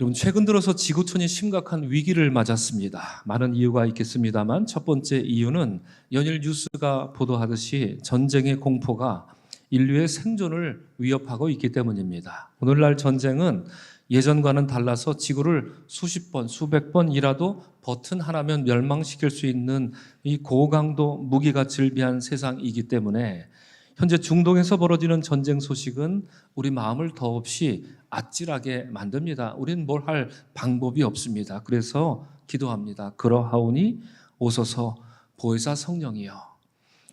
여러분, 최근 들어서 지구촌이 심각한 위기를 맞았습니다. 많은 이유가 있겠습니다만 첫 번째 이유는 연일 뉴스가 보도하듯이 전쟁의 공포가 인류의 생존을 위협하고 있기 때문입니다. 오늘날 전쟁은 예전과는 달라서 지구를 수십 번, 수백 번이라도 버튼 하나면 멸망시킬 수 있는 이 고강도 무기가 즐비한 세상이기 때문에 현재 중동에서 벌어지는 전쟁 소식은 우리 마음을 더없이 아찔하게 만듭니다. 우리는 뭘 할 방법이 없습니다. 그래서 기도합니다. 그러하오니 오소서 보혜사 성령이여.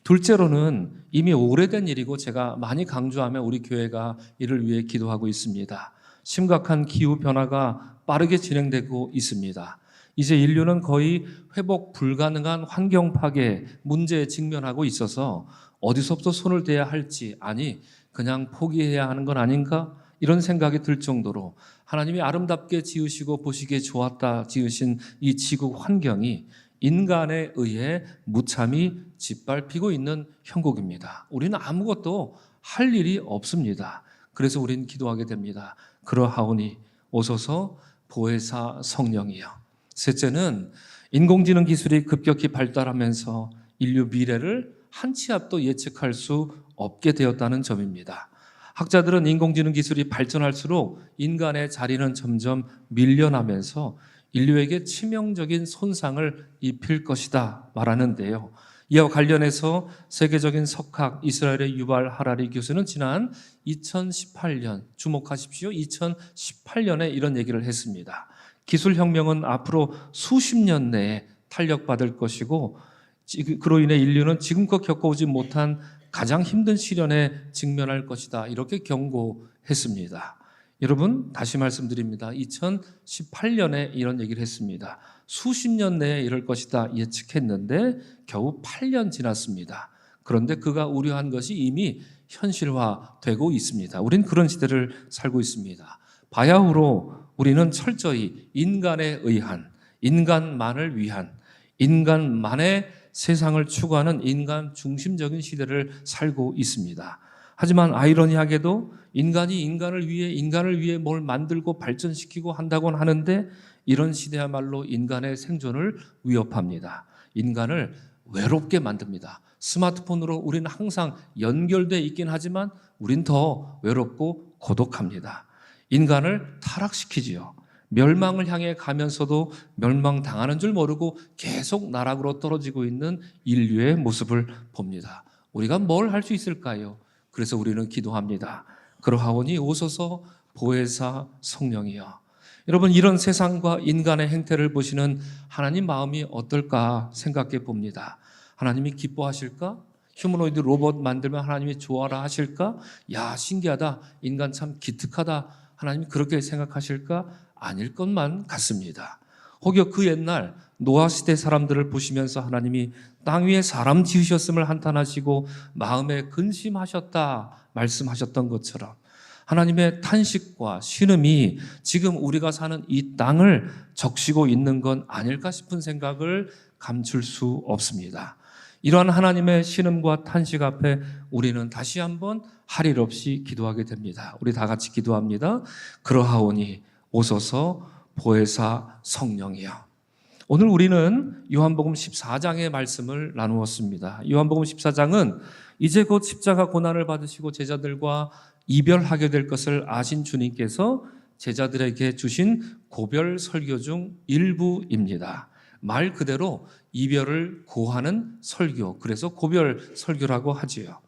둘째로는 이미 오래된 일이고 제가 많이 강조하며 우리 교회가 이를 위해 기도하고 있습니다. 심각한 기후 변화가 빠르게 진행되고 있습니다. 이제 인류는 거의 회복 불가능한 환경 파괴 문제에 직면하고 있어서 어디서부터 손을 대야 할지, 아니 그냥 포기해야 하는 건 아닌가? 이런 생각이 들 정도로 하나님이 아름답게 지으시고 보시기에 좋았다 지으신 이 지구 환경이 인간에 의해 무참히 짓밟히고 있는 형국입니다. 우리는 아무것도 할 일이 없습니다. 그래서 우리는 기도하게 됩니다. 그러하오니 오소서 보혜사 성령이여. 셋째는 인공지능 기술이 급격히 발달하면서 인류 미래를 한 치 앞도 예측할 수 없게 되었다는 점입니다. 학자들은 인공지능 기술이 발전할수록 인간의 자리는 점점 밀려나면서 인류에게 치명적인 손상을 입힐 것이다 말하는데요. 이와 관련해서 세계적인 석학 이스라엘의 유발 하라리 교수는 지난 2018년, 주목하십시오. 2018년에 이런 얘기를 했습니다. 기술혁명은 앞으로 수십 년 내에 탄력받을 것이고 그로 인해 인류는 지금껏 겪어오지 못한 가장 힘든 시련에 직면할 것이다. 이렇게 경고했습니다. 여러분, 다시 말씀드립니다. 2018년에 이런 얘기를 했습니다. 수십 년 내에 이럴 것이다 예측했는데 겨우 8년 지났습니다. 그런데 그가 우려한 것이 이미 현실화되고 있습니다. 우린 그런 시대를 살고 있습니다. 바야흐로 우리는 철저히 인간에 의한, 인간만을 위한, 인간만의 세상을 추구하는 인간 중심적인 시대를 살고 있습니다. 하지만 아이러니하게도 인간이 인간을 위해 뭘 만들고 발전시키고 한다곤 하는데 이런 시대야말로 인간의 생존을 위협합니다. 인간을 외롭게 만듭니다. 스마트폰으로 우리는 항상 연결돼 있긴 하지만 우린 더 외롭고 고독합니다. 인간을 타락시키지요. 멸망을 향해 가면서도 멸망당하는 줄 모르고 계속 나락으로 떨어지고 있는 인류의 모습을 봅니다. 우리가 뭘 할 수 있을까요? 그래서 우리는 기도합니다. 그러하오니 오소서 보혜사 성령이여. 여러분, 이런 세상과 인간의 행태를 보시는 하나님 마음이 어떨까 생각해 봅니다. 하나님이 기뻐하실까? 휴머노이드 로봇 만들면 하나님이 좋아라 하실까? 야, 신기하다. 인간 참 기특하다. 하나님이 그렇게 생각하실까? 아닐 것만 같습니다. 혹여 그 옛날 노아 시대 사람들을 보시면서 하나님이 땅 위에 사람 지으셨음을 한탄하시고 마음에 근심하셨다 말씀하셨던 것처럼 하나님의 탄식과 신음이 지금 우리가 사는 이 땅을 적시고 있는 건 아닐까 싶은 생각을 감출 수 없습니다. 이러한 하나님의 신음과 탄식 앞에 우리는 다시 한번 할 일 없이 기도하게 됩니다. 우리 다 같이 기도합니다. 그러하오니 오소서 보혜사 성령이여. 오늘 우리는 요한복음 14장의 말씀을 나누었습니다. 요한복음 14장은 이제 곧 십자가 고난을 받으시고 제자들과 이별하게 될 것을 아신 주님께서 제자들에게 주신 고별 설교 중 일부입니다. 말 그대로 이별을 고하는 설교, 그래서 고별 설교라고 하지요.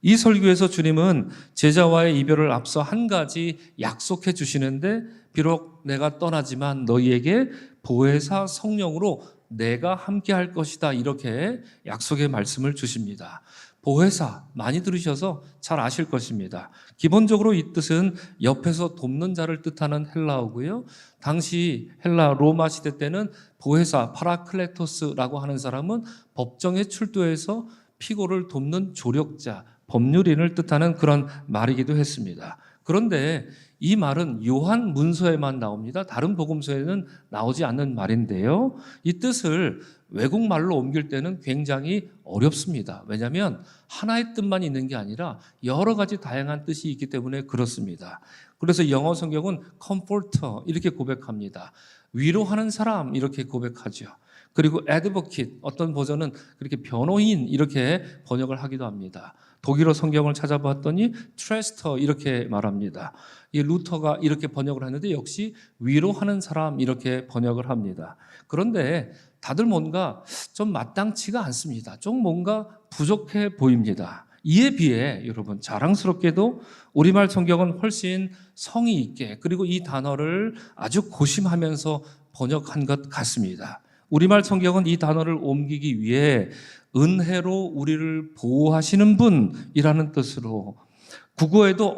이 설교에서 주님은 제자와의 이별을 앞서 한 가지 약속해 주시는데 비록 내가 떠나지만 너희에게 보혜사 성령으로 내가 함께 할 것이다. 이렇게 약속의 말씀을 주십니다. 보혜사 많이 들으셔서 잘 아실 것입니다. 기본적으로 이 뜻은 옆에서 돕는 자를 뜻하는 헬라어고요. 당시 헬라 로마 시대 때는 보혜사 파라클레토스라고 하는 사람은 법정에 출두해서 피고를 돕는 조력자, 법률인을 뜻하는 그런 말이기도 했습니다. 그런데 이 말은 요한 문서에만 나옵니다. 다른 복음서에는 나오지 않는 말인데요. 이 뜻을 외국말로 옮길 때는 굉장히 어렵습니다. 왜냐하면 하나의 뜻만 있는 게 아니라 여러 가지 다양한 뜻이 있기 때문에 그렇습니다. 그래서 영어 성경은 comforter 이렇게 고백합니다. 위로하는 사람 이렇게 고백하죠. 그리고 advocate, 어떤 버전은 그렇게 변호인 이렇게 번역을 하기도 합니다. 독일어 성경을 찾아봤더니 트레스터 이렇게 말합니다. 이 루터가 이렇게 번역을 하는데 역시 위로하는 사람 이렇게 번역을 합니다. 그런데 다들 뭔가 좀 마땅치가 않습니다. 좀 뭔가 부족해 보입니다. 이에 비해 여러분 자랑스럽게도 우리말 성경은 훨씬 성의 있게 그리고 이 단어를 아주 고심하면서 번역한 것 같습니다. 우리말 성경은 이 단어를 옮기기 위해 은혜로 우리를 보호하시는 분이라는 뜻으로 국어에도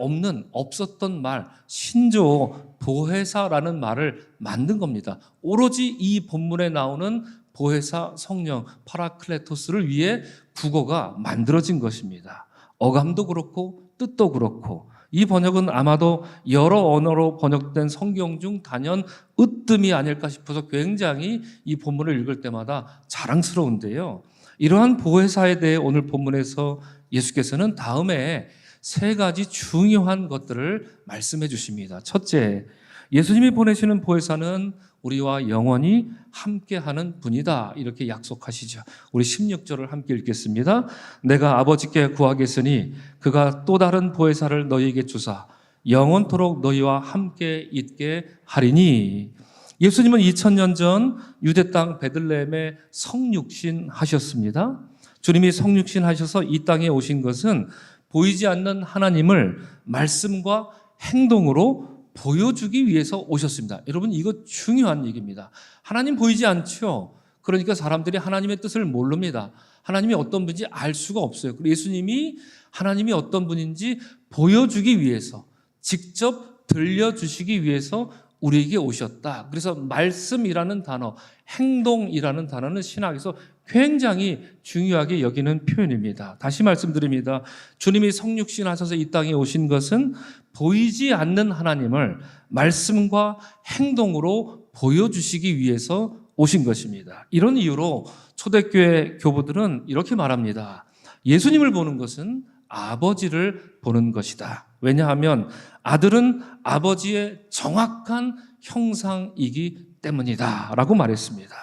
없었던 말 신조 보혜사라는 말을 만든 겁니다. 오로지 이 본문에 나오는 보혜사 성령 파라클레토스를 위해 국어가 만들어진 것입니다. 어감도 그렇고 뜻도 그렇고 이 번역은 아마도 여러 언어로 번역된 성경 중 단연 으뜸이 아닐까 싶어서 굉장히 이 본문을 읽을 때마다 자랑스러운데요. 이러한 보혜사에 대해 오늘 본문에서 예수께서는 다음에 세 가지 중요한 것들을 말씀해 주십니다. 첫째, 예수님이 보내시는 보혜사는 우리와 영원히 함께하는 분이다 이렇게 약속하시죠. 우리 16절을 함께 읽겠습니다. 내가 아버지께 구하겠으니 그가 또 다른 보혜사를 너희에게 주사 영원토록 너희와 함께 있게 하리니. 예수님은 2000년 전 유대 땅 베들레헴에 성육신 하셨습니다. 주님이 성육신 하셔서 이 땅에 오신 것은 보이지 않는 하나님을 말씀과 행동으로 보여주기 위해서 오셨습니다. 여러분 이거 중요한 얘기입니다. 하나님 보이지 않죠? 그러니까 사람들이 하나님의 뜻을 모릅니다. 하나님이 어떤 분인지 알 수가 없어요. 그리고 예수님이 하나님이 어떤 분인지 보여주기 위해서 직접 들려주시기 위해서 우리에게 오셨다. 그래서 말씀이라는 단어, 행동이라는 단어는 신학에서 굉장히 중요하게 여기는 표현입니다. 다시 말씀드립니다. 주님이 성육신 하셔서 이 땅에 오신 것은 보이지 않는 하나님을 말씀과 행동으로 보여주시기 위해서 오신 것입니다. 이런 이유로 초대교회 교부들은 이렇게 말합니다. 예수님을 보는 것은 아버지를 보는 것이다. 왜냐하면 아들은 아버지의 정확한 형상이기 때문이다 라고 말했습니다.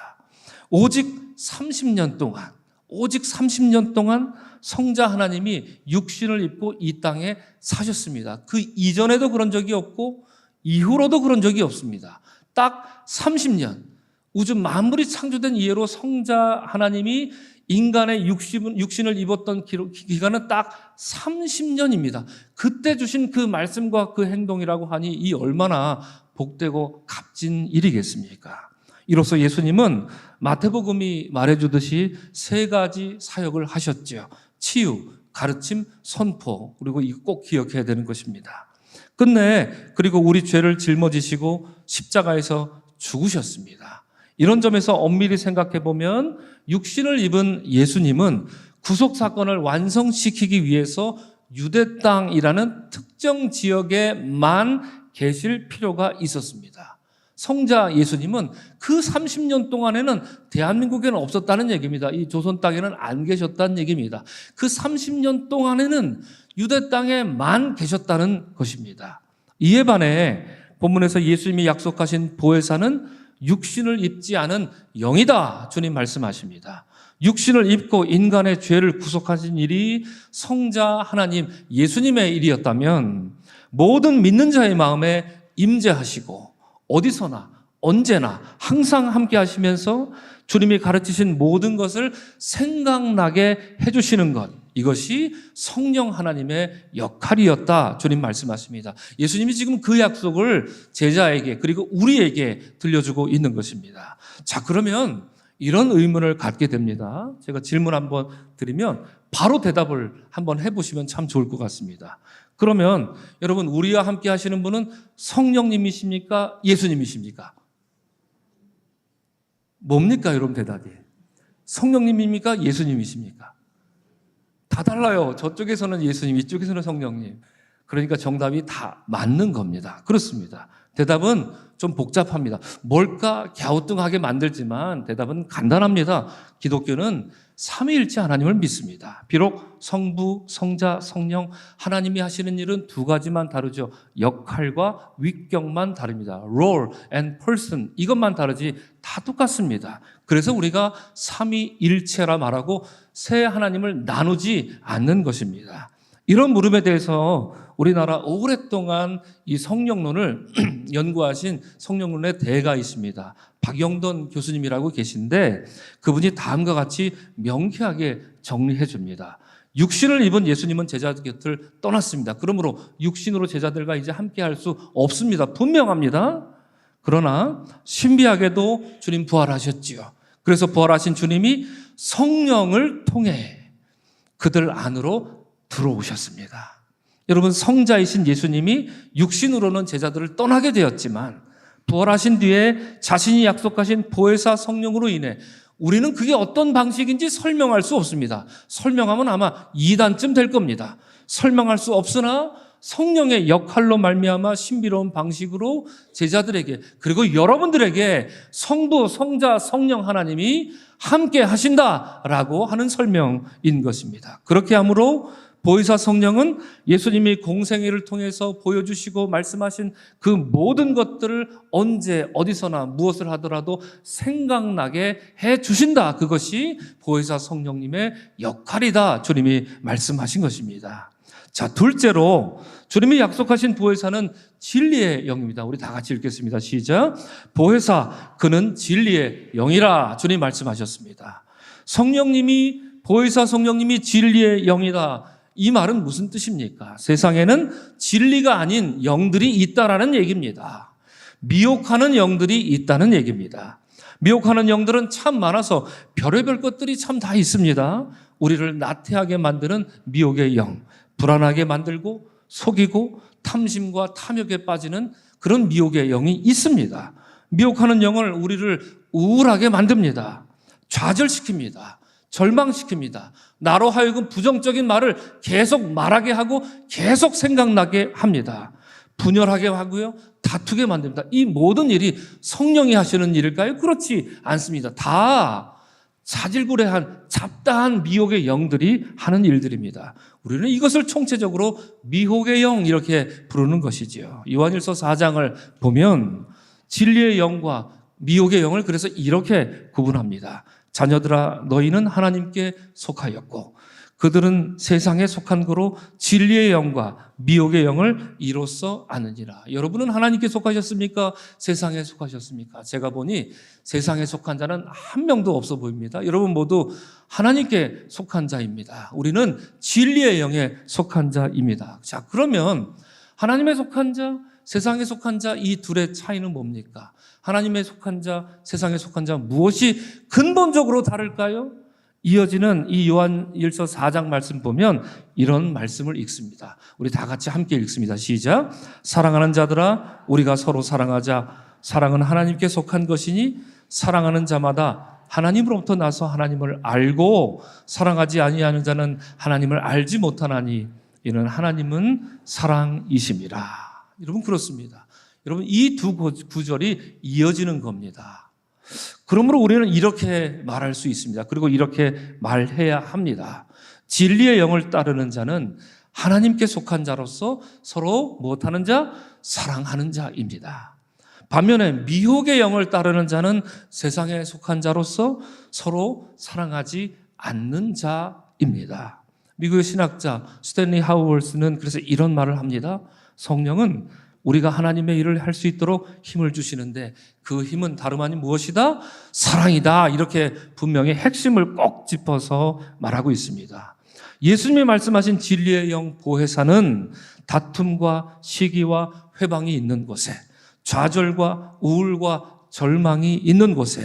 오직 30년 동안 성자 하나님이 육신을 입고 이 땅에 사셨습니다. 그 이전에도 그런 적이 없고 이후로도 그런 적이 없습니다. 딱 30년, 우주 만물이 창조된 이래로 성자 하나님이 인간의 육신을 입었던 기간은 딱 30년입니다. 그때 주신 그 말씀과 그 행동이라고 하니 이 얼마나 복되고 값진 일이겠습니까? 이로써 예수님은 마태복음이 말해주듯이 세 가지 사역을 하셨죠. 치유, 가르침, 선포. 그리고 이거 꼭 기억해야 되는 것입니다. 끝내 그리고 우리 죄를 짊어지시고 십자가에서 죽으셨습니다. 이런 점에서 엄밀히 생각해 보면 육신을 입은 예수님은 구속사건을 완성시키기 위해서 유대 땅이라는 특정 지역에만 계실 필요가 있었습니다. 성자 예수님은 그 30년 동안에는 대한민국에는 없었다는 얘기입니다. 이 조선 땅에는 안 계셨다는 얘기입니다. 그 30년 동안에는 유대 땅에만 계셨다는 것입니다. 이에 반해 본문에서 예수님이 약속하신 보혜사는 육신을 입지 않은 영이다. 주님 말씀하십니다. 육신을 입고 인간의 죄를 구속하신 일이 성자 하나님 예수님의 일이었다면 모든 믿는 자의 마음에 임재하시고 어디서나 언제나 항상 함께 하시면서 주님이 가르치신 모든 것을 생각나게 해주시는 것, 이것이 성령 하나님의 역할이었다. 주님 말씀하십니다. 예수님이 지금 그 약속을 제자에게 그리고 우리에게 들려주고 있는 것입니다. 자, 그러면 이런 의문을 갖게 됩니다. 제가 질문 한번 드리면 바로 대답을 한번 해보시면 참 좋을 것 같습니다. 그러면 여러분, 우리와 함께 하시는 분은 성령님이십니까? 예수님이십니까? 뭡니까 여러분 대답이? 성령님입니까? 예수님이십니까? 다 달라요. 저쪽에서는 예수님, 이쪽에서는 성령님. 그러니까 정답이 다 맞는 겁니다. 그렇습니다. 대답은 좀 복잡합니다. 뭘까 갸우뚱하게 만들지만 대답은 간단합니다. 기독교는 삼위일체 하나님을 믿습니다. 비록 성부, 성자, 성령 하나님이 하시는 일은 두 가지만 다르죠. 역할과 위격만 다릅니다. role and person 이것만 다르지 다 똑같습니다. 그래서 우리가 삼위일체라 말하고 세 하나님을 나누지 않는 것입니다. 이런 물음에 대해서 우리나라 오랫동안 이 성령론을 연구하신 성령론의 대가 있습니다. 박영돈 교수님이라고 계신데 그분이 다음과 같이 명쾌하게 정리해 줍니다. 육신을 입은 예수님은 제자들 곁을 떠났습니다. 그러므로 육신으로 제자들과 이제 함께할 수 없습니다. 분명합니다. 그러나 신비하게도 주님 부활하셨지요. 그래서 부활하신 주님이 성령을 통해 그들 안으로 들어오셨습니다. 여러분, 성자이신 예수님이 육신으로는 제자들을 떠나게 되었지만 부활하신 뒤에 자신이 약속하신 보혜사 성령으로 인해 우리는 그게 어떤 방식인지 설명할 수 없습니다. 설명하면 아마 2단쯤 될 겁니다. 설명할 수 없으나 성령의 역할로 말미암아 신비로운 방식으로 제자들에게 그리고 여러분들에게 성부, 성자, 성령 하나님이 함께 하신다라고 하는 설명인 것입니다. 그렇게 함으로 보혜사 성령은 예수님이 공생애를 통해서 보여주시고 말씀하신 그 모든 것들을 언제 어디서나 무엇을 하더라도 생각나게 해주신다. 그것이 보혜사 성령님의 역할이다. 주님이 말씀하신 것입니다. 자, 둘째로 주님이 약속하신 보혜사는 진리의 영입니다. 우리 다 같이 읽겠습니다. 시작. 보혜사 그는 진리의 영이라 주님 말씀하셨습니다. 성령님이 보혜사 성령님이 진리의 영이다. 이 말은 무슨 뜻입니까? 세상에는 진리가 아닌 영들이 있다라는 얘기입니다. 미혹하는 영들이 있다는 얘기입니다. 미혹하는 영들은 참 많아서 별의별 것들이 참 다 있습니다. 우리를 나태하게 만드는 미혹의 영, 불안하게 만들고 속이고 탐심과 탐욕에 빠지는 그런 미혹의 영이 있습니다. 미혹하는 영을 우리를 우울하게 만듭니다. 좌절시킵니다. 절망시킵니다. 나로 하여금 부정적인 말을 계속 말하게 하고 계속 생각나게 합니다. 분열하게 하고요. 다투게 만듭니다. 이 모든 일이 성령이 하시는 일일까요? 그렇지 않습니다. 다 자질구레한 잡다한 미혹의 영들이 하는 일들입니다. 우리는 이것을 총체적으로 미혹의 영 이렇게 부르는 것이지요. 요한일서 4장을 보면 진리의 영과 미혹의 영을 그래서 이렇게 구분합니다. 자녀들아 너희는 하나님께 속하였고 그들은 세상에 속한 거로 진리의 영과 미혹의 영을 이로써 아느니라. 여러분은 하나님께 속하셨습니까? 세상에 속하셨습니까? 제가 보니 세상에 속한 자는 한 명도 없어 보입니다. 여러분 모두 하나님께 속한 자입니다. 우리는 진리의 영에 속한 자입니다. 자, 그러면 하나님에 속한 자, 세상에 속한 자 이 둘의 차이는 뭡니까? 하나님에 속한 자, 세상에 속한 자 무엇이 근본적으로 다를까요? 이어지는 이 요한일서 4장 말씀 보면 이런 말씀을 읽습니다. 우리 다 같이 함께 읽습니다. 시작. 사랑하는 자들아 우리가 서로 사랑하자. 사랑은 하나님께 속한 것이니 사랑하는 자마다 하나님으로부터 나서 하나님을 알고 사랑하지 아니하는 자는 하나님을 알지 못하나니 이는 하나님은 사랑이심이라. 여러분 그렇습니다. 여러분 이 두 구절이 이어지는 겁니다. 그러므로 우리는 이렇게 말할 수 있습니다. 그리고 이렇게 말해야 합니다. 진리의 영을 따르는 자는 하나님께 속한 자로서 서로 무엇하는 자? 사랑하는 자입니다. 반면에 미혹의 영을 따르는 자는 세상에 속한 자로서 서로 사랑하지 않는 자입니다. 미국의 신학자 스탠리 하우월스는 그래서 이런 말을 합니다. 성령은 우리가 하나님의 일을 할 수 있도록 힘을 주시는데 그 힘은 다름 아닌 무엇이다? 사랑이다. 이렇게 분명히 핵심을 꼭 짚어서 말하고 있습니다. 예수님이 말씀하신 진리의 영 보혜사는 다툼과 시기와 회방이 있는 곳에 좌절과 우울과 절망이 있는 곳에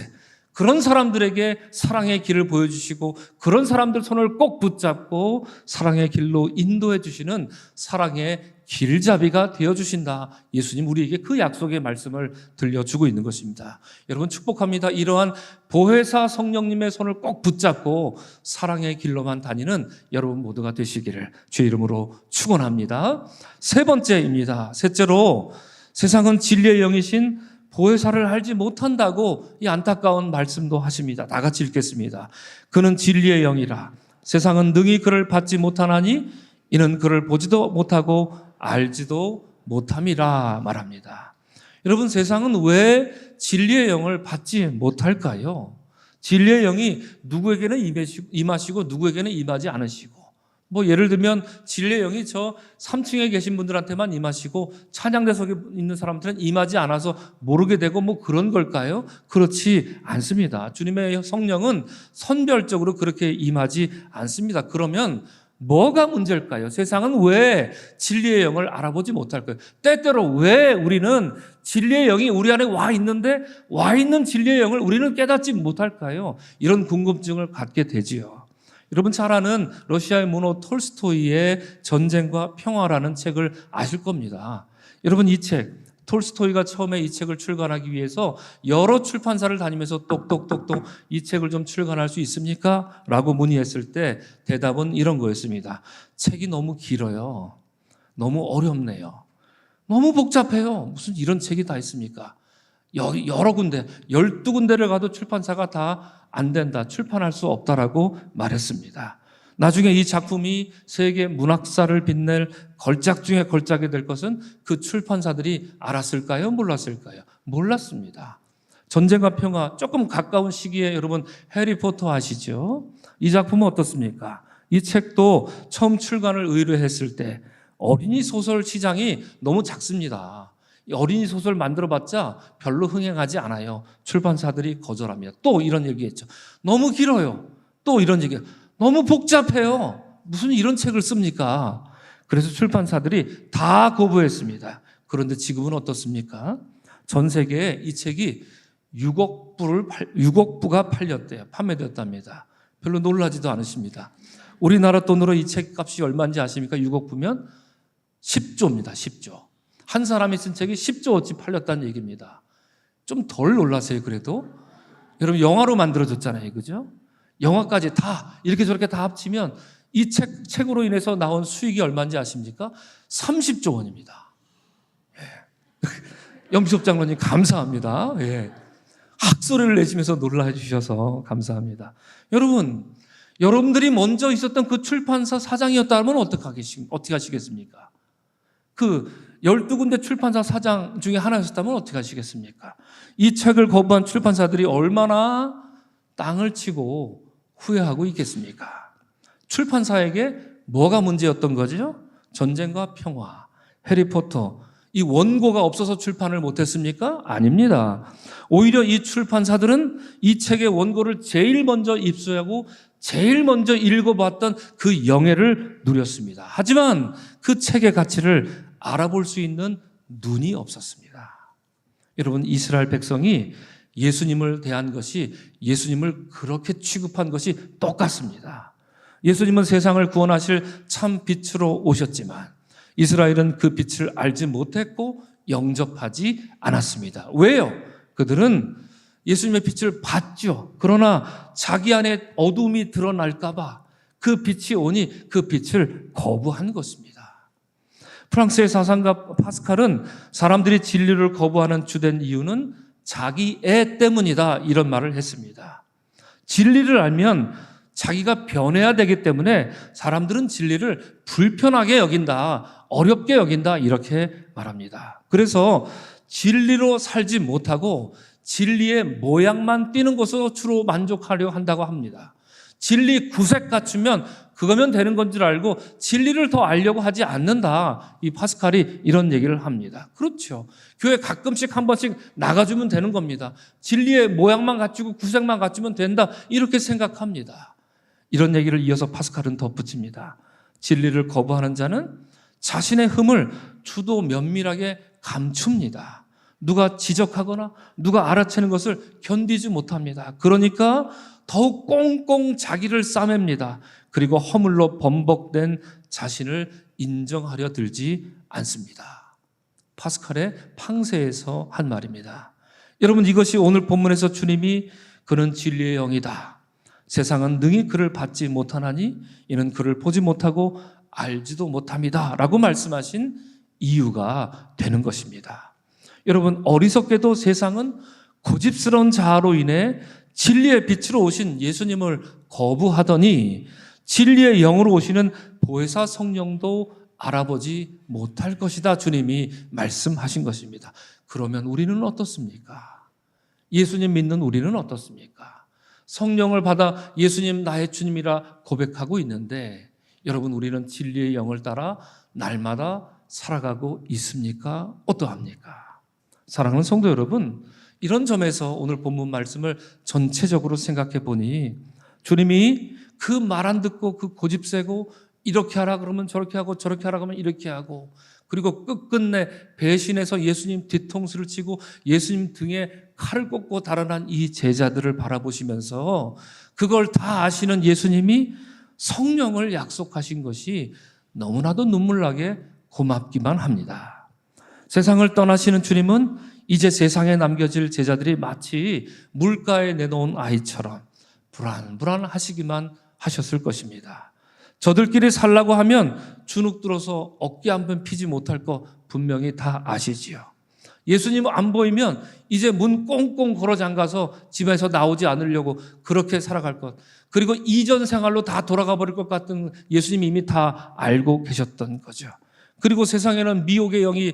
그런 사람들에게 사랑의 길을 보여주시고 그런 사람들 손을 꼭 붙잡고 사랑의 길로 인도해 주시는 사랑의 길잡이가 되어주신다. 예수님 우리에게 그 약속의 말씀을 들려주고 있는 것입니다. 여러분 축복합니다. 이러한 보혜사 성령님의 손을 꼭 붙잡고 사랑의 길로만 다니는 여러분 모두가 되시기를 주의 이름으로 축원합니다. 세 번째입니다. 셋째로 세상은 진리의 영이신 보혜사를 알지 못한다고 이 안타까운 말씀도 하십니다. 다 같이 읽겠습니다. 그는 진리의 영이라 세상은 능히 그를 받지 못하나니 이는 그를 보지도 못하고 알지도 못함이라 말합니다. 여러분, 세상은 왜 진리의 영을 받지 못할까요? 진리의 영이 누구에게는 임하시고 누구에게는 임하지 않으시고, 예를 들면 진리의 영이 저 3층에 계신 분들한테만 임하시고 찬양대석에 있는 사람들은 임하지 않아서 모르게 되고 그런 걸까요? 그렇지 않습니다. 주님의 성령은 선별적으로 그렇게 임하지 않습니다. 그러면 뭐가 문제일까요? 세상은 왜 진리의 영을 알아보지 못할까요? 때때로 왜 우리는 진리의 영이 우리 안에 와 있는데 와 있는 진리의 영을 우리는 깨닫지 못할까요? 이런 궁금증을 갖게 되지요. 여러분 잘 아는 러시아의 문호 톨스토이의 전쟁과 평화라는 책을 아실 겁니다. 여러분 이 책, 톨스토이가 처음에 이 책을 출간하기 위해서 여러 출판사를 다니면서 똑똑똑똑 이 책을 좀 출간할 수 있습니까? 라고 문의했을 때 대답은 이런 거였습니다. 책이 너무 길어요. 너무 어렵네요. 너무 복잡해요. 무슨 이런 책이 다 있습니까? 여러 군데, 12군데를 가도 출판사가 다 안 된다, 출판할 수 없다라고 말했습니다. 나중에 이 작품이 세계 문학사를 빛낼 걸작 중에 걸작이 될 것은 그 출판사들이 알았을까요? 몰랐을까요? 몰랐습니다. 전쟁과 평화, 조금 가까운 시기에 여러분 해리포터 아시죠? 이 작품은 어떻습니까? 이 책도 처음 출간을 의뢰했을 때 어린이 소설 시장이 너무 작습니다. 어린이 소설 만들어봤자 별로 흥행하지 않아요. 출판사들이 거절합니다. 또 이런 얘기했죠. 너무 길어요. 또 이런 얘기. 너무 복잡해요. 무슨 이런 책을 씁니까? 그래서 출판사들이 다 거부했습니다. 그런데 지금은 어떻습니까? 전 세계에 이 책이 6억 부가 팔렸대요. 판매되었답니다. 별로 놀라지도 않으십니다. 우리나라 돈으로 이 책 값이 얼마인지 아십니까? 6억 부면 10조입니다. 10조. 한 사람이 쓴 책이 10조어치 팔렸다는 얘기입니다. 좀 덜 놀라세요, 그래도? 여러분, 영화로 만들어졌잖아요, 그죠? 영화까지 다, 이렇게 저렇게 다 합치면 이 책으로 인해서 나온 수익이 얼마인지 아십니까? 30조 원입니다. 예. 염비섭 장로님, 감사합니다. 예. 학소리를 내시면서 놀라 주셔서 감사합니다. 여러분들이 먼저 있었던 그 출판사 사장이었다면 어떻게 하시겠습니까? 그 12군데 출판사 사장 중에 하나였다면 어떻게 하시겠습니까? 이 책을 거부한 출판사들이 얼마나 땅을 치고 후회하고 있겠습니까? 출판사에게 뭐가 문제였던 거죠? 전쟁과 평화, 해리포터, 이 원고가 없어서 출판을 못했습니까? 아닙니다. 오히려 이 출판사들은 이 책의 원고를 제일 먼저 입수하고 제일 먼저 읽어봤던 그 영예를 누렸습니다. 하지만 그 책의 가치를 알아볼 수 있는 눈이 없었습니다. 여러분, 이스라엘 백성이 예수님을 대한 것이, 예수님을 그렇게 취급한 것이 똑같습니다. 예수님은 세상을 구원하실 참 빛으로 오셨지만 이스라엘은 그 빛을 알지 못했고 영접하지 않았습니다. 왜요? 그들은 예수님의 빛을 봤죠. 그러나 자기 안에 어두움이 드러날까 봐 그 빛이 오니 그 빛을 거부한 것입니다. 프랑스의 사상가 파스칼은 사람들이 진리를 거부하는 주된 이유는 자기 애 때문이다, 이런 말을 했습니다. 진리를 알면 자기가 변해야 되기 때문에 사람들은 진리를 불편하게 여긴다, 어렵게 여긴다, 이렇게 말합니다. 그래서 진리로 살지 못하고 진리의 모양만 띄는 것으로 주로 만족하려 한다고 합니다. 진리 구색 갖추면 그거면 되는 건 줄 알고 진리를 더 알려고 하지 않는다. 이 파스칼이 이런 얘기를 합니다. 그렇죠. 교회 가끔씩 한 번씩 나가주면 되는 겁니다. 진리의 모양만 갖추고 구색만 갖추면 된다, 이렇게 생각합니다. 이런 얘기를 이어서 파스칼은 덧붙입니다. 진리를 거부하는 자는 자신의 흠을 주도 면밀하게 감춥니다. 누가 지적하거나 누가 알아채는 것을 견디지 못합니다. 그러니까 더욱 꽁꽁 자기를 싸맵니다. 그리고 허물로 범벅된 자신을 인정하려 들지 않습니다. 파스칼의 팡세에서 한 말입니다. 여러분, 이것이 오늘 본문에서 주님이 그는 진리의 영이다, 세상은 능히 그를 받지 못하나니 이는 그를 보지 못하고 알지도 못합니다 라고 말씀하신 이유가 되는 것입니다. 여러분, 어리석게도 세상은 고집스러운 자아로 인해 진리의 빛으로 오신 예수님을 거부하더니 진리의 영으로 오시는 보혜사 성령도 알아보지 못할 것이다. 주님이 말씀하신 것입니다. 그러면 우리는 어떻습니까? 예수님 믿는 우리는 어떻습니까? 성령을 받아 예수님 나의 주님이라 고백하고 있는데 여러분, 우리는 진리의 영을 따라 날마다 살아가고 있습니까? 어떠합니까? 사랑하는 성도 여러분, 이런 점에서 오늘 본문 말씀을 전체적으로 생각해 보니 주님이 그 말 안 듣고 그 고집세고 이렇게 하라 그러면 저렇게 하고 저렇게 하라 그러면 이렇게 하고, 그리고 끝끝내 배신해서 예수님 뒤통수를 치고 예수님 등에 칼을 꽂고 달아난 이 제자들을 바라보시면서 그걸 다 아시는 예수님이 성령을 약속하신 것이 너무나도 눈물나게 고맙기만 합니다. 세상을 떠나시는 주님은 이제 세상에 남겨질 제자들이 마치 물가에 내놓은 아이처럼 불안불안하시기만 하셨을 것입니다. 저들끼리 살라고 하면 주눅 들어서 어깨 한 번 피지 못할 거 분명히 다 아시지요. 예수님 안 보이면 이제 문 꽁꽁 걸어 잠가서 집에서 나오지 않으려고 그렇게 살아갈 것, 그리고 이전 생활로 다 돌아가 버릴 것 같은 예수님이 이미 다 알고 계셨던 거죠. 그리고 세상에는 미혹의 영이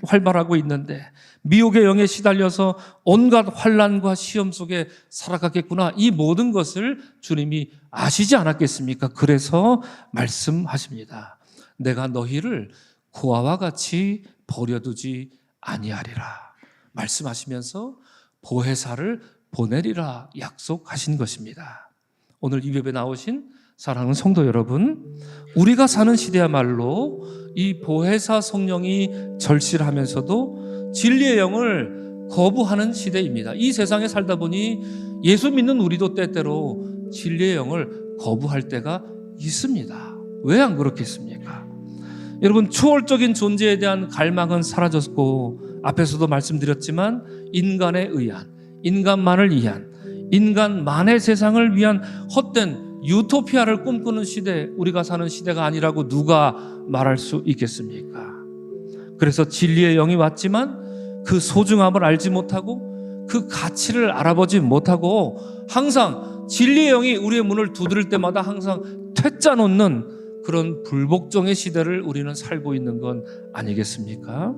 활발하고 있는데 미혹의 영에 시달려서 온갖 환난과 시험 속에 살아가겠구나, 이 모든 것을 주님이 아시지 않았겠습니까? 그래서 말씀하십니다. 내가 너희를 고아와 같이 버려두지 아니하리라 말씀하시면서 보혜사를 보내리라 약속하신 것입니다. 오늘 이 예배 나오신 사랑하는 성도 여러분, 우리가 사는 시대야말로 이 보혜사 성령이 절실하면서도 진리의 영을 거부하는 시대입니다. 이 세상에 살다 보니 예수 믿는 우리도 때때로 진리의 영을 거부할 때가 있습니다. 왜 안 그렇겠습니까? 여러분, 초월적인 존재에 대한 갈망은 사라졌고, 앞에서도 말씀드렸지만 인간에 의한, 인간만을 위한, 인간만의 세상을 위한 헛된 유토피아를 꿈꾸는 시대, 우리가 사는 시대가 아니라고 누가 말할 수 있겠습니까? 그래서 진리의 영이 왔지만 그 소중함을 알지 못하고 그 가치를 알아보지 못하고 항상 진리의 영이 우리의 문을 두드릴 때마다 항상 퇴짜 놓는 그런 불복종의 시대를 우리는 살고 있는 건 아니겠습니까?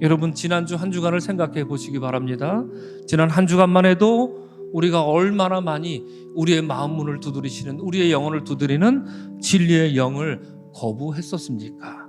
여러분, 지난주 한 주간을 생각해 보시기 바랍니다. 지난 한 주간만 해도 우리가 얼마나 많이 우리의 마음 문을 두드리시는, 우리의 영혼을 두드리는 진리의 영을 거부했었습니까?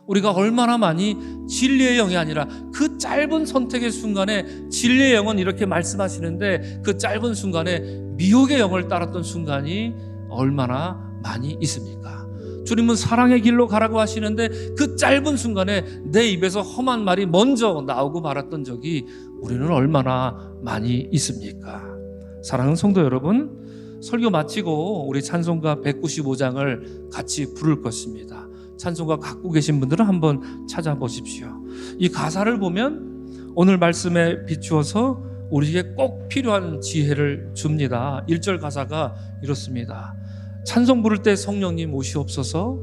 우리가 얼마나 많이 진리의 영이 아니라 그 짧은 선택의 순간에 진리의 영은 이렇게 말씀하시는데 그 짧은 순간에 미혹의 영을 따랐던 순간이 얼마나 많이 있습니까? 주님은 사랑의 길로 가라고 하시는데 그 짧은 순간에 내 입에서 험한 말이 먼저 나오고 말았던 적이 우리는 얼마나 많이 있습니까? 사랑하는 성도 여러분, 설교 마치고 우리 찬송가 195장을 같이 부를 것입니다. 찬송가 갖고 계신 분들은 한번 찾아보십시오. 이 가사를 보면 오늘 말씀에 비추어서 우리에게 꼭 필요한 지혜를 줍니다. 1절 가사가 이렇습니다. 찬송 부를 때 성령님 오시옵소서,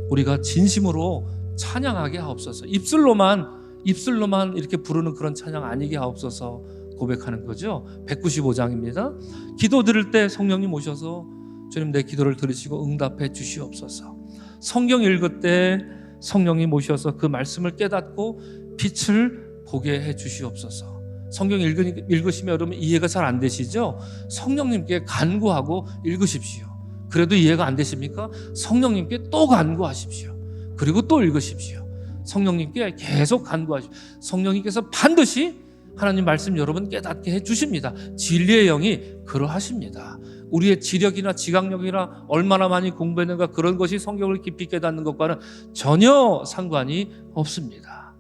우리가 진심으로 찬양하게 하옵소서. 입술로만 이렇게 부르는 그런 찬양 아니게 하옵소서 고백하는 거죠. 195장입니다. 기도 드릴 때 성령님 오셔서 주님 내 기도를 들으시고 응답해 주시옵소서. 성경 읽을 때 성령님 오셔서 그 말씀을 깨닫고 빛을 보게 해 주시옵소서. 성경 읽으시면 여러분 이해가 잘 안 되시죠? 성령님께 간구하고 읽으십시오. 그래도 이해가 안 되십니까? 성령님께 또 간구하십시오. 그리고 또 읽으십시오. 성령님께 계속 간구하십시오. 성령님께서 반드시 하나님 말씀 여러분 깨닫게 해주십니다. 진리의 영이 그러하십니다. 우리의 지력이나 지각력이나 얼마나 많이 공부했는가 그런 것이 성경을 깊이 깨닫는 것과는 전혀 상관이 없습니다.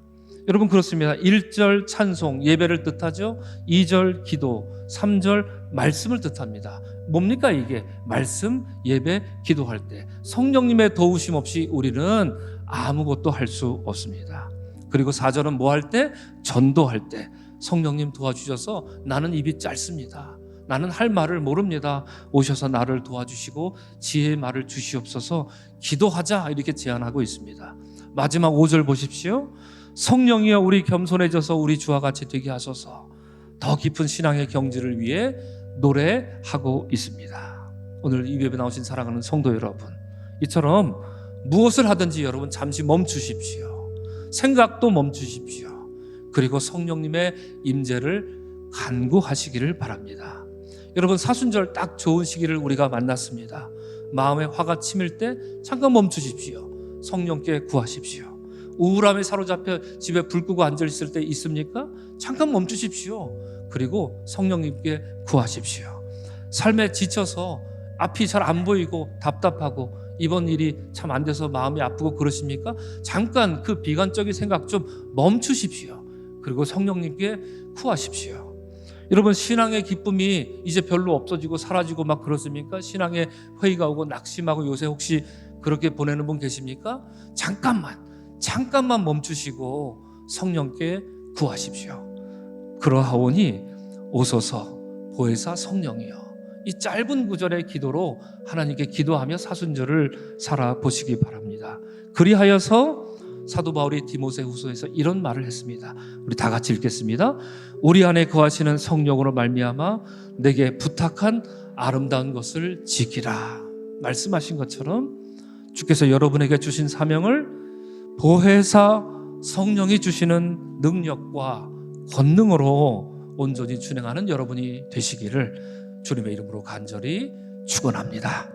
여러분 그렇습니다. 1절 찬송 예배를 뜻하죠. 2절 기도, 3절 말씀을 뜻합니다. 뭡니까 이게? 말씀, 예배, 기도할 때 성령님의 도우심 없이 우리는 아무것도 할 수 없습니다. 그리고 4절은 뭐 할 때? 전도할 때 성령님 도와주셔서 나는 입이 짧습니다. 나는 할 말을 모릅니다. 오셔서 나를 도와주시고 지혜의 말을 주시옵소서. 기도하자 이렇게 제안하고 있습니다. 마지막 5절 보십시오. 성령이여 우리 겸손해져서 우리 주와 같이 되게 하소서. 더 깊은 신앙의 경지를 위해 노래하고 있습니다. 오늘 이 예배 나오신 사랑하는 성도 여러분, 이처럼 무엇을 하든지 여러분 잠시 멈추십시오. 생각도 멈추십시오. 그리고 성령님의 임재를 간구하시기를 바랍니다. 여러분, 사순절 딱 좋은 시기를 우리가 만났습니다. 마음에 화가 치밀 때 잠깐 멈추십시오. 성령께 구하십시오. 우울함에 사로잡혀 집에 불 끄고 앉아 있을 때 있습니까? 잠깐 멈추십시오. 그리고 성령님께 구하십시오. 삶에 지쳐서 앞이 잘 안 보이고 답답하고 이번 일이 참 안 돼서 마음이 아프고 그러십니까? 잠깐 그 비관적인 생각 좀 멈추십시오. 그리고 성령님께 구하십시오. 여러분, 신앙의 기쁨이 이제 별로 없어지고 사라지고 막 그렇습니까? 신앙의 회의가 오고 낙심하고 요새 혹시 그렇게 보내는 분 계십니까? 잠깐만 멈추시고 성령께 구하십시오. 그러하오니 오소서 보혜사 성령이여. 이 짧은 구절의 기도로 하나님께 기도하며 사순절을 살아보시기 바랍니다. 그리하여서 사도 바울이 디모데후서에서 이런 말을 했습니다. 우리 다 같이 읽겠습니다. 우리 안에 거하시는 성령으로 말미암아 내게 부탁한 아름다운 것을 지키라. 말씀하신 것처럼 주께서 여러분에게 주신 사명을 보혜사 성령이 주시는 능력과 권능으로 온전히 준행하는 여러분이 되시기를 주님의 이름으로 간절히 축원합니다.